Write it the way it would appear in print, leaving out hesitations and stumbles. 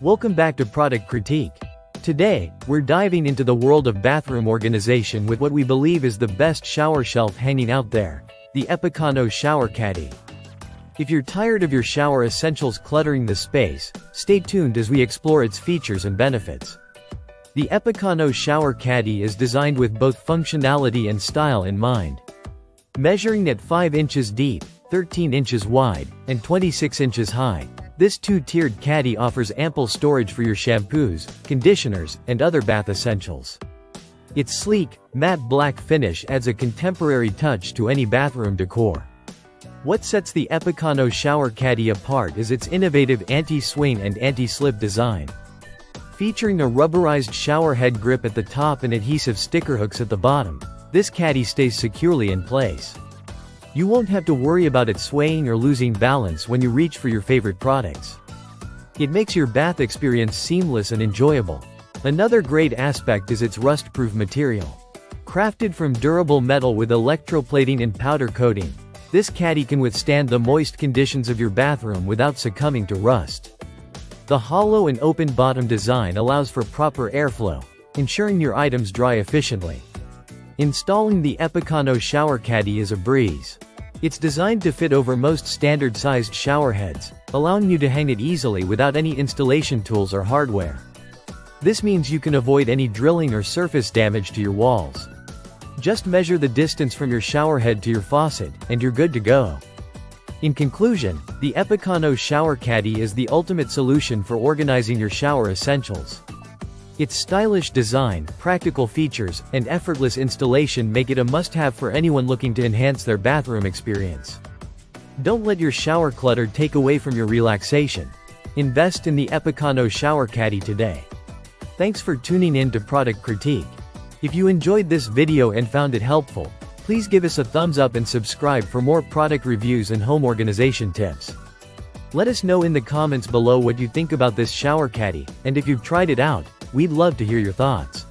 Welcome back to Product Critique. Today, we're diving into the world of bathroom organization with what we believe is the best shower shelf hanging out there, the Epicano Shower Caddy. If you're tired of your shower essentials cluttering the space, stay tuned as we explore its features and benefits. The Epicano Shower Caddy is designed with both functionality and style in mind. Measuring at 5 inches deep, 13 inches wide, and 26 inches high, this two-tiered caddy offers ample storage for your shampoos, conditioners, and other bath essentials. Its sleek, matte black finish adds a contemporary touch to any bathroom decor. What sets the Epicano Shower Caddy apart is its innovative anti-swing and anti-slip design. Featuring a rubberized shower head grip at the top and adhesive sticker hooks at the bottom, this caddy stays securely in place. You won't have to worry about it swaying or losing balance when you reach for your favorite products. It makes your bath experience seamless and enjoyable. Another great aspect is its rust-proof material. Crafted from durable metal with electroplating and powder coating, this caddy can withstand the moist conditions of your bathroom without succumbing to rust. The hollow and open bottom design allows for proper airflow, ensuring your items dry efficiently. Installing the Epicano Shower Caddy is a breeze. It's designed to fit over most standard-sized shower heads, allowing you to hang it easily without any installation tools or hardware. This means you can avoid any drilling or surface damage to your walls. Just measure the distance from your shower head to your faucet, and you're good to go. In conclusion, the Epicano Shower Caddy is the ultimate solution for organizing your shower essentials. Its stylish design, practical features, and effortless installation make it a must-have for anyone looking to enhance their bathroom experience. Don't let your shower clutter take away from your relaxation. Invest in the Epicano Shower Caddy today. Thanks for tuning in to Product Critique. If you enjoyed this video and found it helpful, please give us a thumbs up and subscribe for more product reviews and home organization tips. Let us know in the comments below what you think about this shower caddy, and if you've tried it out, we'd love to hear your thoughts.